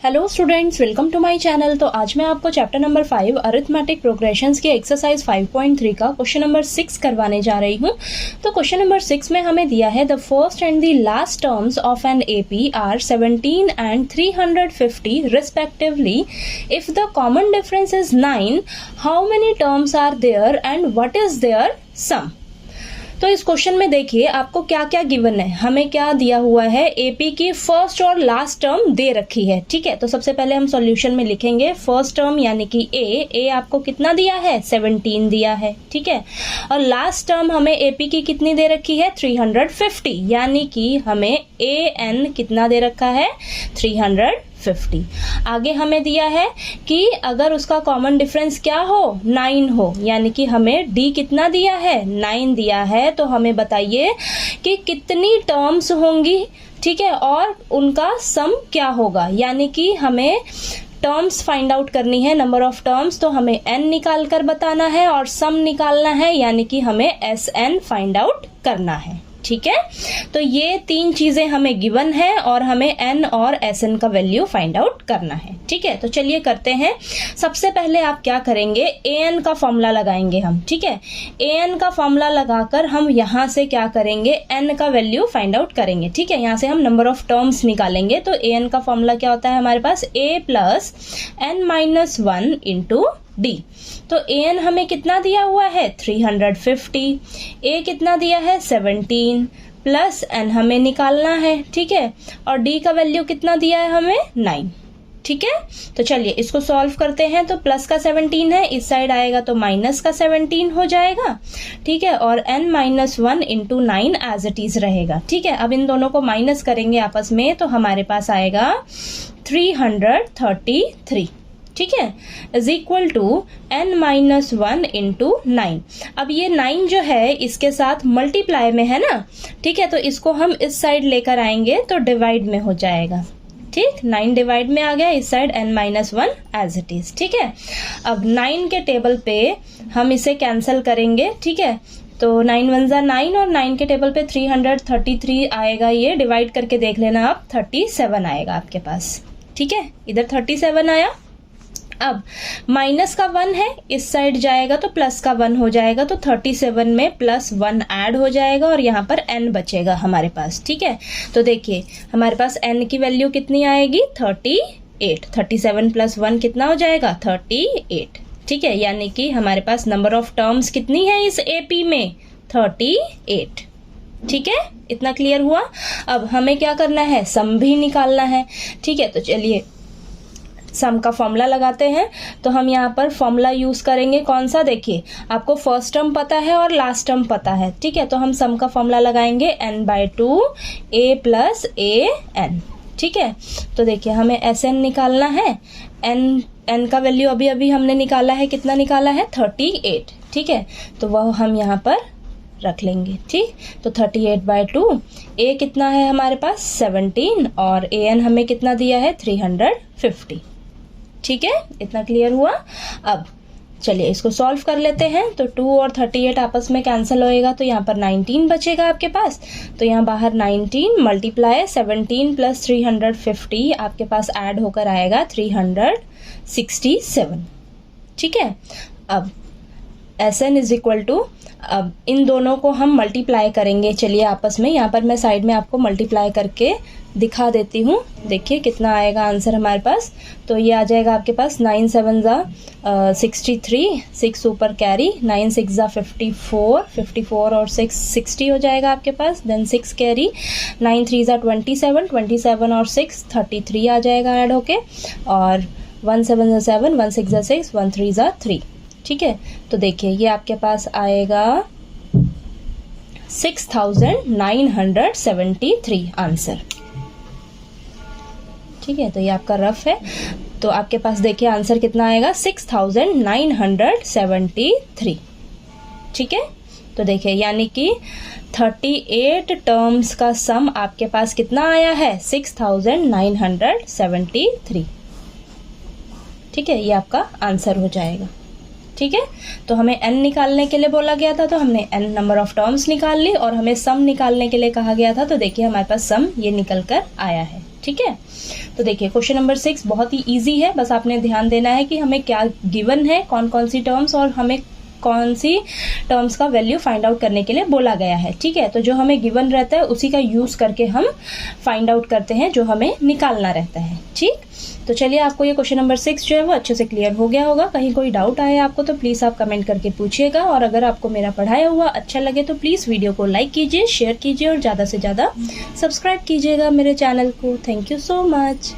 Hello students, welcome to my channel. तो आज मैं आपको चैप्टर नंबर 5 अरिथमेटिक प्रोग्रेशंस के एक्सरसाइज 5.3 का क्वेश्चन नंबर 6 करवाने जा रही हूँ। तो क्वेश्चन नंबर 6 में हमें दिया है the first and the last terms of an AP are 17 and 350 respectively. If the common difference is 9, how many terms are there and what is their sum. तो इस क्वेश्चन में देखिए आपको क्या क्या गिवन है, हमें क्या दिया हुआ है, एपी की फर्स्ट और लास्ट टर्म दे रखी है। ठीक है, तो सबसे पहले हम सॉल्यूशन में लिखेंगे फर्स्ट टर्म यानी कि ए आपको कितना दिया है, 17 दिया है। ठीक है, और लास्ट टर्म हमें एपी की कितनी दे रखी है, 350, यानी कि हमें ए एन कितना दे रखा है, 350। आगे हमें दिया है कि अगर उसका कॉमन डिफरेंस क्या हो, 9 हो, यानी कि हमें डी कितना दिया है, 9 दिया है। तो हमें बताइए कि कितनी टर्म्स होंगी। ठीक है, और उनका सम क्या होगा, यानी कि हमें टर्म्स फाइंड आउट करनी है, नंबर ऑफ टर्म्स। तो हमें एन निकाल कर बताना है और सम निकालना है, यानी कि हमें एस एन फाइंड आउट करना है। ठीक है, तो ये तीन चीजें हमें गिवन है और हमें एन और एस एन का वैल्यू फाइंड आउट करना है। ठीक है, तो चलिए करते हैं। सबसे पहले आप क्या करेंगे, ए एन का फॉर्मूला लगाएंगे हम। ठीक है, ए एन का फॉर्मूला लगाकर हम यहाँ से क्या करेंगे, एन का वैल्यू फाइंड आउट करेंगे। ठीक है, यहाँ से हम नंबर ऑफ टर्म्स निकालेंगे। तो ए एन का फॉर्मूला क्या होता है हमारे पास, a plus n minus 1 into d. तो ए एन हमें कितना दिया हुआ है, 350, ए कितना दिया है, 17, प्लस एन हमें निकालना है। ठीक है, और डी का वैल्यू कितना दिया है हमें, 9। ठीक है, तो चलिए इसको सॉल्व करते हैं। तो प्लस का 17 है, इस साइड आएगा तो माइनस का 17 हो जाएगा। ठीक है, और n minus 1 into 9 as it is रहेगा। ठीक है, अब इन दोनों को माइनस करेंगे आपस में, तो हमारे पास आएगा 333। ठीक है, is equal to n minus 1 into 9। अब ये 9 जो है इसके साथ मल्टीप्लाई में है ना। ठीक है, तो इसको हम इस साइड लेकर आएंगे तो डिवाइड में हो जाएगा। ठीक, 9 डिवाइड में आ गया, इस side n minus 1 as it is. ठीक है, अब 9 के टेबल पे हम इसे कैंसिल करेंगे। ठीक है, तो 9 1 जा 9 और 9 के टेबल पे 333 आएगा, ये डिवाइड करके देख लेना आप, 37 आएगा आपके पास। ठीक है, इधर 37 आया। अब माइनस का 1 है, इस साइड जाएगा तो प्लस का 1 हो जाएगा, तो 37 में प्लस 1 ऐड हो जाएगा और यहाँ पर n बचेगा हमारे पास। ठीक है, तो देखिए हमारे पास n की वैल्यू कितनी आएगी, 38। 37 प्लस 1 कितना हो जाएगा, 38। ठीक है, यानी कि हमारे पास नंबर ऑफ टर्म्स कितनी है इस एपी में, 38। ठीक है, इतना क्लियर हुआ। अब हमें क्या करना है, सम भी निकालना है। ठीक है, तो चलिए सम का फॉर्मूला लगाते हैं। तो हम यहाँ पर फॉर्मूला यूज करेंगे कौन सा, देखिए आपको फर्स्ट टर्म पता है और लास्ट टर्म पता है। ठीक है, तो हम सम का फॉर्मूला लगाएंगे n/2 a plus A N. ठीक है, तो देखिए हमें एस एन निकालना है। एन का वैल्यू अभी अभी हमने निकाला है, कितना निकाला है, 38। ठीक है, तो वह हम यहाँ पर रख लेंगे। ठीक, तो 38/2, ए कितना है हमारे पास, 17, और ए एन हमें कितना दिया है, 350। ठीक है, इतना क्लियर हुआ। अब चलिए इसको सॉल्व कर लेते हैं। तो 2 और 38 आपस में कैंसिल होएगा, तो यहाँ पर 19 बचेगा आपके पास। तो यहाँ बाहर 19 मल्टीप्लाई 17 प्लस 350 आपके पास ऐड होकर आएगा 367। ठीक है, अब S N is equal to, अब इन दोनों को हम मल्टीप्लाई करेंगे। चलिए आपस में, यहाँ पर मैं साइड में आपको मल्टीप्लाई करके दिखा देती हूँ। देखिए कितना आएगा आंसर हमारे पास। तो ये आ जाएगा आपके पास 9 7 जा 63, 6 ऊपर कैरी, 9 6 जा 54, 54 और 6 60 हो जाएगा आपके पास। देन 6 कैरी, 9 3 जा 27, 27 और 6 33 आ जाएगा ऐड होके, और 1 7 जा 7, 1 6 जा 6, 1 3 जा 3। ठीक है, तो देखिए ये आपके पास आएगा 6973 आंसर। ठीक है, तो ये आपका रफ है। तो आपके पास देखिए आंसर कितना आएगा, 6973। ठीक है, तो देखिए यानी कि 38 टर्म्स का सम आपके पास कितना आया है, 6973। ठीक है, ये आपका आंसर हो जाएगा। ठीक है, तो हमें n निकालने के लिए बोला गया था, तो हमने n नंबर ऑफ टर्म्स निकाल ली, और हमें सम निकालने के लिए कहा गया था। तो देखिए हमारे पास सम ये निकल कर आया है। ठीक है। तो देखिए क्वेश्चन नंबर 6 बहुत ही इजी है, बस आपने ध्यान देना है कि हमें क्या गिवन है, कौन कौन सी टर्म्स और हमें कौन सी टर्म्स का वैल्यू फाइंड आउट करने के लिए बोला गया है। ठीक है, तो जो हमें गिवन रहता है उसी का यूज करके हम फाइंड आउट करते हैं जो हमें निकालना रहता है। ठीक, तो चलिए आपको ये क्वेश्चन नंबर 6 जो है वो अच्छे से क्लियर हो गया होगा। कहीं कोई डाउट आए आपको तो प्लीज़ आप कमेंट करके पूछिएगा, और अगर आपको मेरा पढ़ाया हुआ अच्छा लगे तो प्लीज़ वीडियो को लाइक कीजिए, शेयर कीजिए और ज़्यादा से ज़्यादा सब्सक्राइब कीजिएगा मेरे चैनल को। Thank you so much.